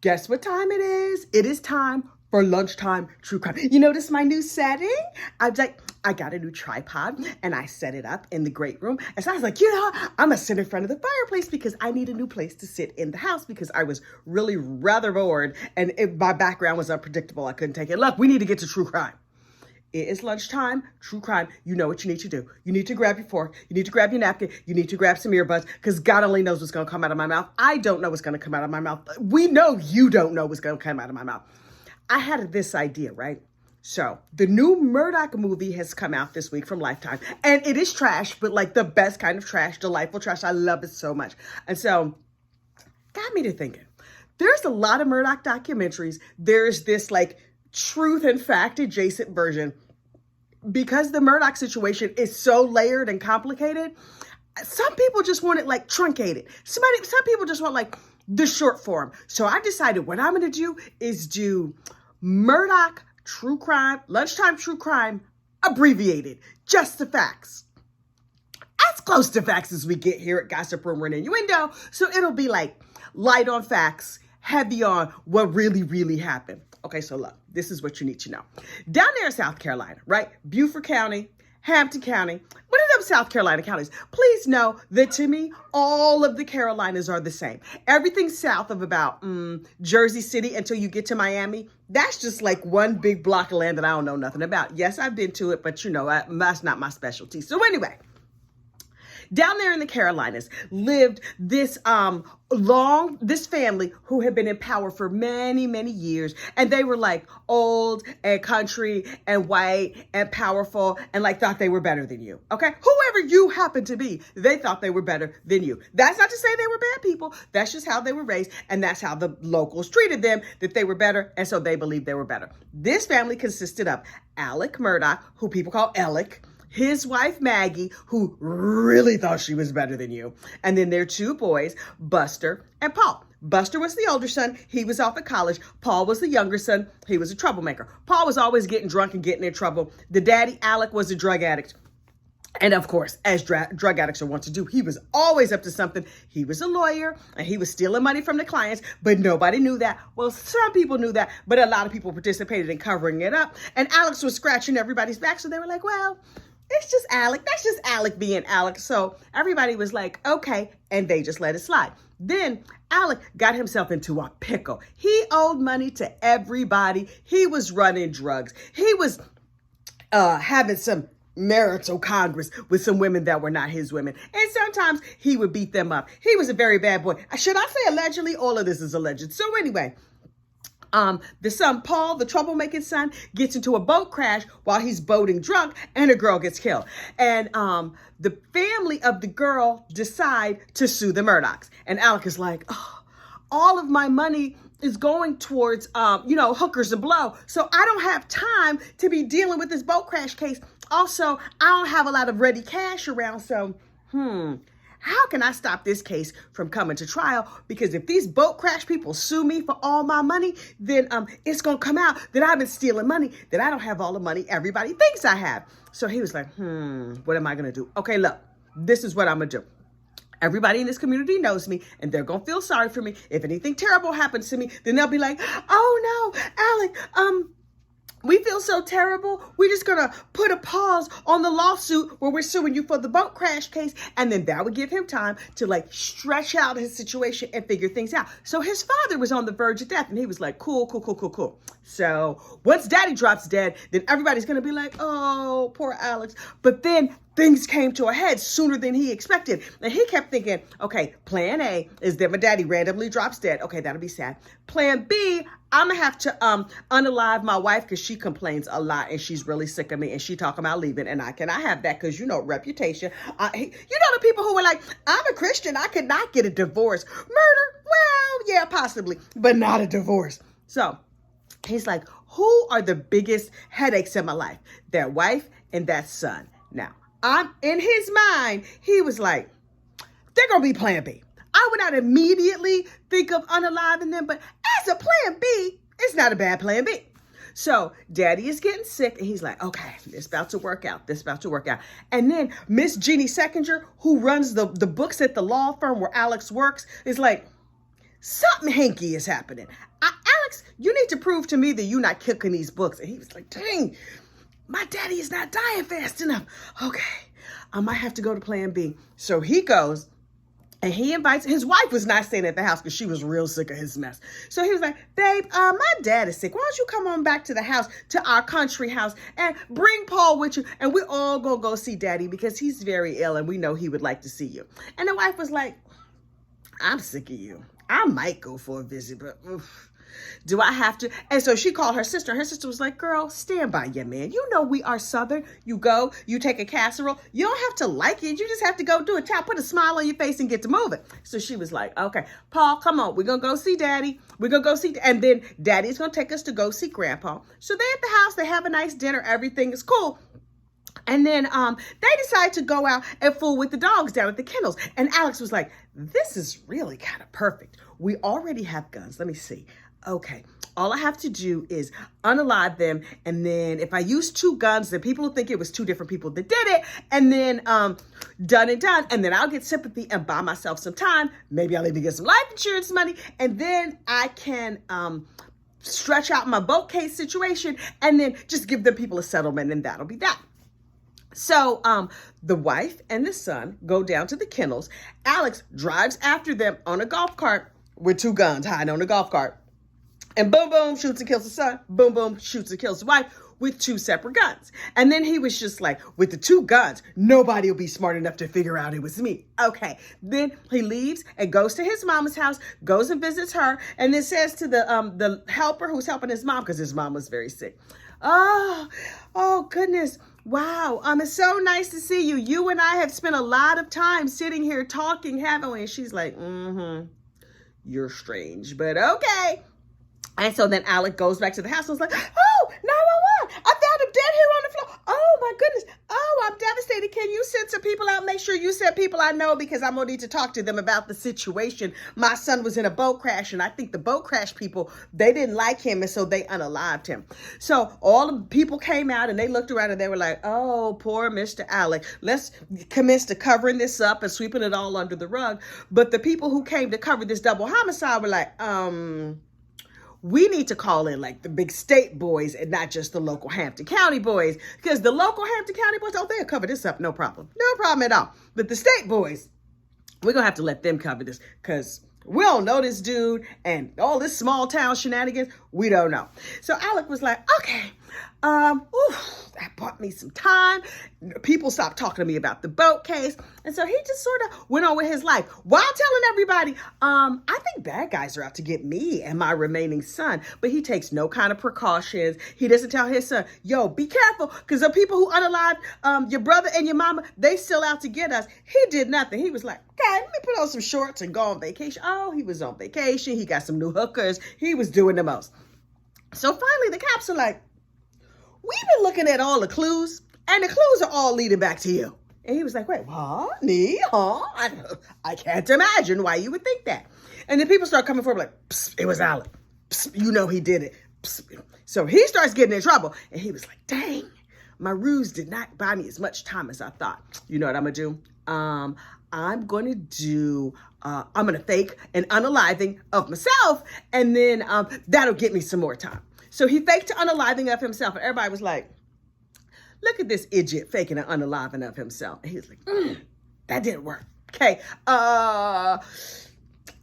Guess what time it is? It is time for lunchtime true crime. You notice my new setting? I got a new tripod and I set it up in the great room. And so I was like, I'm gonna sit in front of the fireplace because I need a new place to sit in the house because I was really rather bored and my background was unpredictable. I couldn't take it. Look, we need to get to true crime. It is lunchtime, true crime. You know what you need to do. You need to grab your fork. You need to grab your napkin. You need to grab some earbuds because God only knows what's going to come out of my mouth. I don't know what's going to come out of my mouth. We know you don't know what's going to come out of my mouth. I had this idea, right? So the new Murdoch movie has come out this week from Lifetime and it is trash, but like the best kind of trash, delightful trash. I love it so much. And so got me to thinking, there's a lot of Murdoch documentaries. There's this like truth and fact adjacent version because the Murdoch situation is so layered and complicated. Some people just want it like truncated. Some people just want like the short form. So I decided what I'm going to do is do Murdoch true crime, lunchtime true crime, abbreviated, just the facts. As close to facts as we get here at Gossip Rumor and Innuendo. So it'll be like light on facts, heavy on what really, really happened. Okay, so look, this is what you need to know. Down there in South Carolina, right? Beaufort County, Hampton County, one of them South Carolina counties. Please know that to me, all of the Carolinas are the same. Everything south of about Jersey City until you get to Miami, that's just like one big block of land that I don't know nothing about. Yes, I've been to it, but that's not my specialty. So anyway, down there in the Carolinas lived this this family who had been in power for many, many years. And they were like old and country and white and powerful and like thought they were better than you. Okay. Whoever you happen to be, they thought they were better than you. That's not to say they were bad people. That's just how they were raised. And that's how the locals treated them, that they were better. And so they believed they were better. This family consisted of Alec Murdoch, who people call Alec, his wife, Maggie, who really thought she was better than you. And then their two boys, Buster and Paul. Buster was the older son. He was off at college. Paul was the younger son. He was a troublemaker. Paul was always getting drunk and getting in trouble. The daddy, Alec, was a drug addict. And of course, as drug addicts are wont to do, he was always up to something. He was a lawyer and he was stealing money from the clients, but nobody knew that. Well, some people knew that, but a lot of people participated in covering it up. And Alex was scratching everybody's back. So they were like, well, it's just Alec. That's just Alec being Alec. So everybody was like, okay. And they just let it slide. Then Alec got himself into a pickle. He owed money to everybody. He was running drugs. He was having some marital congress with some women that were not his women. And sometimes he would beat them up. He was a very bad boy. Should I say allegedly? All of this is alleged. So anyway, the son, Paul, the troublemaking son, gets into a boat crash while he's boating drunk and a girl gets killed. And the family of the girl decide to sue the Murdochs. And Alec is like, oh, all of my money is going towards, hookers and blow. So I don't have time to be dealing with this boat crash case. Also, I don't have a lot of ready cash around. So, how can I stop this case from coming to trial? Because if these boat crash people sue me for all my money, then it's going to come out that I've been stealing money, that I don't have all the money everybody thinks I have. So he was like, what am I going to do? Okay, look, this is what I'm going to do. Everybody in this community knows me and they're going to feel sorry for me. If anything terrible happens to me, then they'll be like, oh no, Alec, we feel so terrible. We're just going to put a pause on the lawsuit where we're suing you for the boat crash case. And then that would give him time to like stretch out his situation and figure things out. So his father was on the verge of death and he was like, cool. So once daddy drops dead, then everybody's going to be like, oh, poor Alex. But then things came to a head sooner than he expected. And he kept thinking, okay, plan A is that my daddy randomly drops dead. Okay, that'll be sad. Plan B, I'm going to have to unalive my wife because she complains a lot and she's really sick of me and she talking about leaving. And I cannot have that because, reputation. The people who were like, I'm a Christian. I could not get a divorce. Murder? Well, yeah, possibly, but not a divorce. So he's like, who are the biggest headaches in my life? That wife and that son. Now, in his mind, he was like, they're going to be plan B. I would not immediately think of unaliving them, but as a plan B, it's not a bad plan B. So daddy is getting sick and he's like, okay, this about to work out. And then Miss Jeannie Seckinger, who runs the books at the law firm where Alex works, is like, something hinky is happening. Alex, you need to prove to me that you're not cooking these books. And he was like, dang, my daddy is not dying fast enough. Okay, I might have to go to plan B. So he goes and he invites, his wife was not staying at the house because she was real sick of his mess. So he was like, babe, my dad is sick. Why don't you come on back to the house, to our country house, and bring Paul with you, and we all gonna go see daddy because he's very ill and we know he would like to see you. And the wife was like, I'm sick of you. I might go for a visit, but do I have to? And so she called her sister. Her sister was like, girl, stand by your man. You know we are Southern. You go, you take a casserole. You don't have to like it. You just have to go do it. Child, put a smile on your face and get to moving. So she was like, okay, Paul, come on. We're going to go see daddy. We're going to go see, and then daddy's going to take us to go see grandpa. So they're at the house. They have a nice dinner. Everything is cool. And then they decide to go out and fool with the dogs down at the kennels. And Alex was like, this is really kind of perfect. We already have guns. Let me see. Okay, all I have to do is unalive them. And then if I use 2 guns, then people will think it was 2 different people that did it. And then done and done. And then I'll get sympathy and buy myself some time. Maybe I'll even get some life insurance money. And then I can stretch out my boat case situation and then just give the people a settlement, and that'll be that. So the wife and the son go down to the kennels. Alex drives after them on a golf cart with 2 guns hiding on the golf cart. And boom, boom, shoots and kills the son. Boom, boom, shoots and kills the wife with 2 separate guns. And then he was just like, with the 2 guns, nobody will be smart enough to figure out it was me. Okay. Then he leaves and goes to his mama's house, goes and visits her, and then says to the helper who's helping his mom, because his mom was very sick, oh, goodness. Wow. It's so nice to see you. You and I have spent a lot of time sitting here talking, haven't we? And she's like, you're strange, but okay. And so then Alec goes back to the house and was like, oh, 911. I found him dead here on the floor. Oh, my goodness. Oh, I'm devastated. Can you send some people out? Make sure you send people I know, because I'm going to need to talk to them about the situation. My son was in a boat crash, and I think the boat crash people, they didn't like him, and so they unalived him. So all the people came out, and they looked around, and they were like, oh, poor Mr. Alec. Let's commence to covering this up and sweeping it all under the rug. But the people who came to cover this double homicide were like, we need to call in like the big state boys and not just the local Hampton County boys, because the local Hampton County boys, oh, they'll cover this up. No problem. No problem at all. But the state boys, we're going to have to let them cover this, because we don't know this dude and all this small town shenanigans. We don't know. So Alec was like, okay, that bought me some time. People stopped talking to me about the boat case. And so he just sort of went on with his life while telling everybody, I think bad guys are out to get me and my remaining son. But he takes no kind of precautions. He doesn't tell his son, yo, be careful, because the people who unalived your brother and your mama, they still out to get us. He did nothing. He was like, okay, let me put on some shorts and go on vacation. Oh, he was on vacation. He got some new hookers. He was doing the most. So finally the cops are like, we've been looking at all the clues, and the clues are all leading back to you. And he was like, wait, what? Me? Huh? I can't imagine why you would think that. And then people start coming forward like, psst, it was Alec. Psst, you know he did it. Psst. So he starts getting in trouble. And he was like, dang, my ruse did not buy me as much time as I thought. You know what I'm going to do? I'm going to fake an unaliving of myself, and then that'll get me some more time. So he faked an unaliving of himself, and everybody was like, look at this idiot faking an unaliving of himself. And he was like, that didn't work. Okay,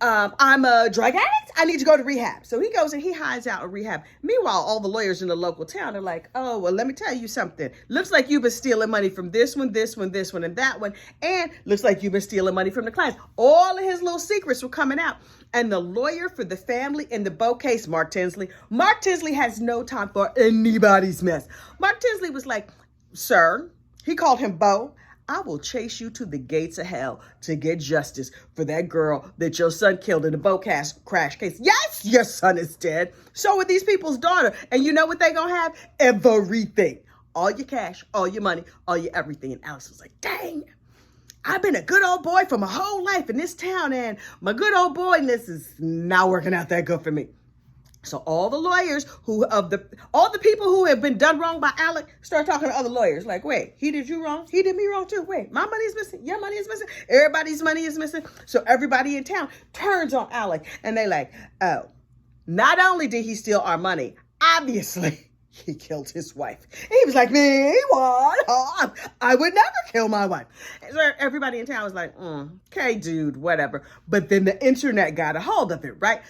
I'm a drug addict. I need to go to rehab. So he goes and he hides out in rehab. Meanwhile, all the lawyers in the local town are like, oh, well, let me tell you something. Looks like you've been stealing money from this one, this one, this one, and that one. And looks like you've been stealing money from the clients. All of his little secrets were coming out. And the lawyer for the family in the Bo case, Mark Tinsley has no time for anybody's mess. Mark Tinsley was like, sir, he called him Bo, I will chase you to the gates of hell to get justice for that girl that your son killed in the boat crash case. Yes, your son is dead. So are these people's daughter. And you know what they gonna have? Everything. All your cash, all your money, all your everything. And Alex was like, dang, I've been a good old boy for my whole life in this town, and my good old boyness is not working out that good for me. So all the lawyers all the people who have been done wrong by Alec start talking to other lawyers like, wait, he did you wrong. He did me wrong too. Wait, my money is missing. Your money is missing. Everybody's money is missing. So everybody in town turns on Alec and they like, oh, not only did he steal our money, obviously he killed his wife. And he was like, me, what? I would never kill my wife. So everybody in town was like, okay, dude, whatever. But then the internet got a hold of it, right?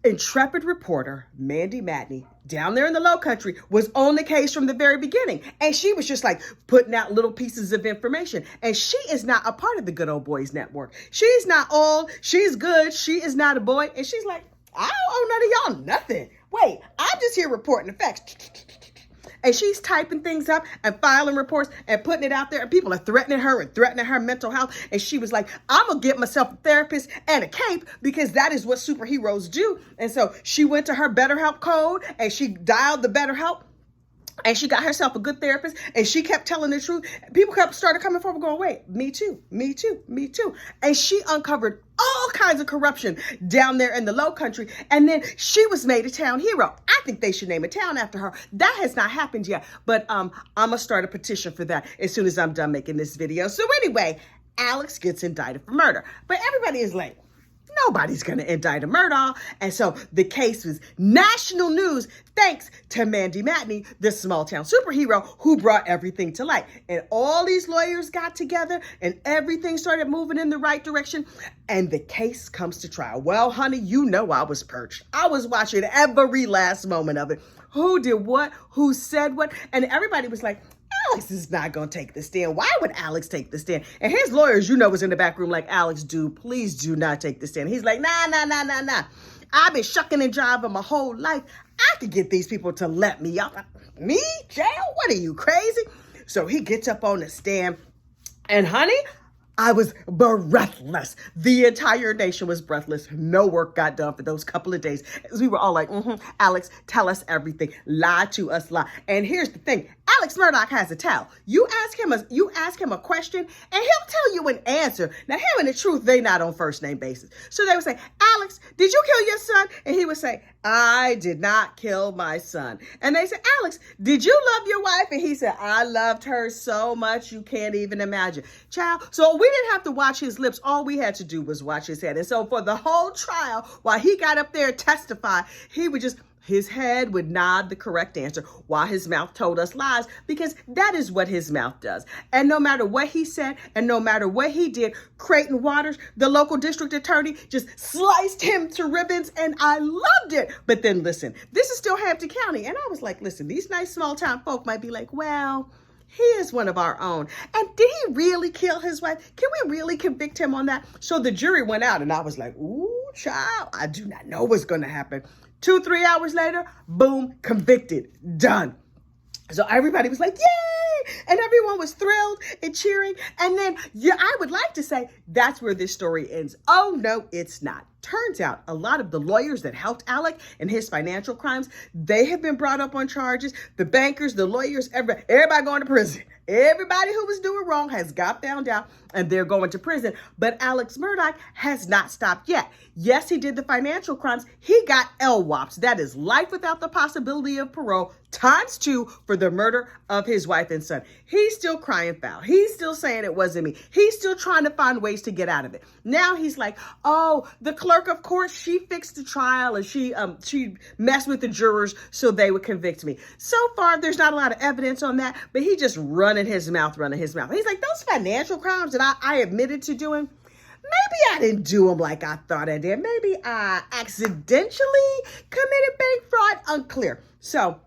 Intrepid reporter Mandy Matney down there in the Low Country was on the case from the very beginning. And she was just like putting out little pieces of information. And she is not a part of the Good Old Boys Network. She's not old. She's good. She is not a boy. And she's like, I don't owe none of y'all nothing. Wait, I'm just here reporting the facts. And she's typing things up and filing reports and putting it out there. And people are threatening her and threatening her mental health. And she was like, I'm going to get myself a therapist and a cape because that is what superheroes do. And so she went to her BetterHelp code and she dialed the BetterHelp. And she got herself a good therapist and she kept telling the truth. People started coming forward going, wait, me too, me too, me too. And she uncovered all kinds of corruption down there in the Low Country. And then she was made a town hero. I think they should name a town after her. That has not happened yet. But I'm going to start a petition for that as soon as I'm done making this video. So anyway, Alex gets indicted for murder. But everybody is like, nobody's going to indict a Murdaugh. And so the case was national news thanks to Mandy Matney, the small town superhero who brought everything to light. And all these lawyers got together and everything started moving in the right direction. And the case comes to trial. Well, honey, you know I was perched. I was watching every last moment of it. Who did what? Who said what? And everybody was like, Alex is not going to take the stand. Why would Alex take the stand? And his lawyers, was in the back room like, Alex, dude, please do not take the stand. He's like, nah. I've been shucking and jiving my whole life. I could get these people to let me up. Me? Jail? What are you, crazy? So he gets up on the stand and honey, I was breathless. The entire nation was breathless. No work got done for those couple of days. We were all like, Alex, tell us everything. Lie to us, lie. And here's the thing. Alex Murdoch has a tell. You ask him a question and he'll tell you an answer. Now, him and the truth, they not on first name basis. So they would say, Alex, did you kill your son? And he would say, I did not kill my son. And they said, Alex, did you love your wife? And he said, I loved her so much you can't even imagine. Child, so we didn't have to watch his lips. All we had to do was watch his head. And so for the whole trial, while he got up there and testified, his head would nod the correct answer while his mouth told us lies, because that is what his mouth does. And no matter what he said and no matter what he did, Creighton Waters, the local district attorney, just sliced him to ribbons and I loved it. But then listen, this is still Hampton County. And I was like, listen, these nice small town folk might be like, well, he is one of our own. And did he really kill his wife? Can we really convict him on that? So the jury went out and I was like, ooh, child, I do not know what's going to happen. 2-3 hours later, boom, convicted, done. So everybody was like, yay! And everyone was thrilled and cheering. And then I would like to say that's where this story ends. Oh, no, it's not. Turns out a lot of the lawyers that helped Alec in his financial crimes, they have been brought up on charges. The bankers, the lawyers, everybody going to prison. Everybody who was doing wrong has got found out and they're going to prison. But Alex Murdoch has not stopped yet. Yes, he did the financial crimes. He got LWOPs. That is life without the possibility of parole ×2 for the murder of his wife and son. He's still crying foul. He's still saying it wasn't me. He's still trying to find ways to get out of it. Now he's like, oh, the clerk of court, she fixed the trial and she messed with the jurors so they would convict me. So far, there's not a lot of evidence on that, but he just running his mouth. He's like, those financial crimes that I admitted to doing, maybe I didn't do them like I thought I did. Maybe I accidentally committed bank fraud, unclear. So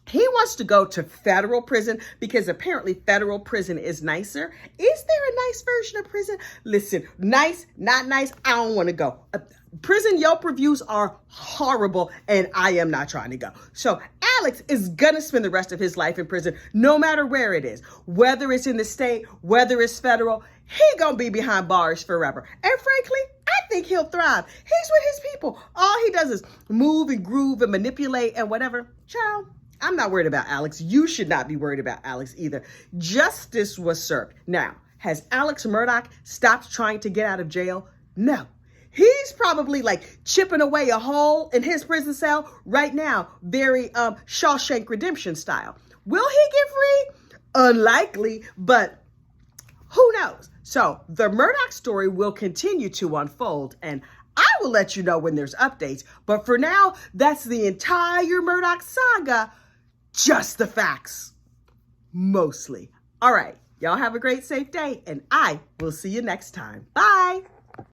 he wants to go to federal prison because apparently federal prison is nicer. Is there a nice version of prison? Listen, nice, not nice, I don't want to go. Prison Yelp reviews are horrible and I am not trying to go. So Alex is going to spend the rest of his life in prison, no matter where it is, whether it's in the state, whether it's federal, he going to be behind bars forever. And frankly, I think he'll thrive. He's with his people. All he does is move and groove and manipulate and whatever. Child, I'm not worried about Alex. You should not be worried about Alex either. Justice was served. Now, has Alex Murdoch stopped trying to get out of jail? No. He's probably like chipping away a hole in his prison cell right now, very Shawshank Redemption style. Will he get free? Unlikely, but who knows? So the Murdoch story will continue to unfold, and I will let you know when there's updates. But for now, that's the entire Murdoch saga. Just the facts. Mostly. All right. Y'all have a great, safe day, and I will see you next time. Bye.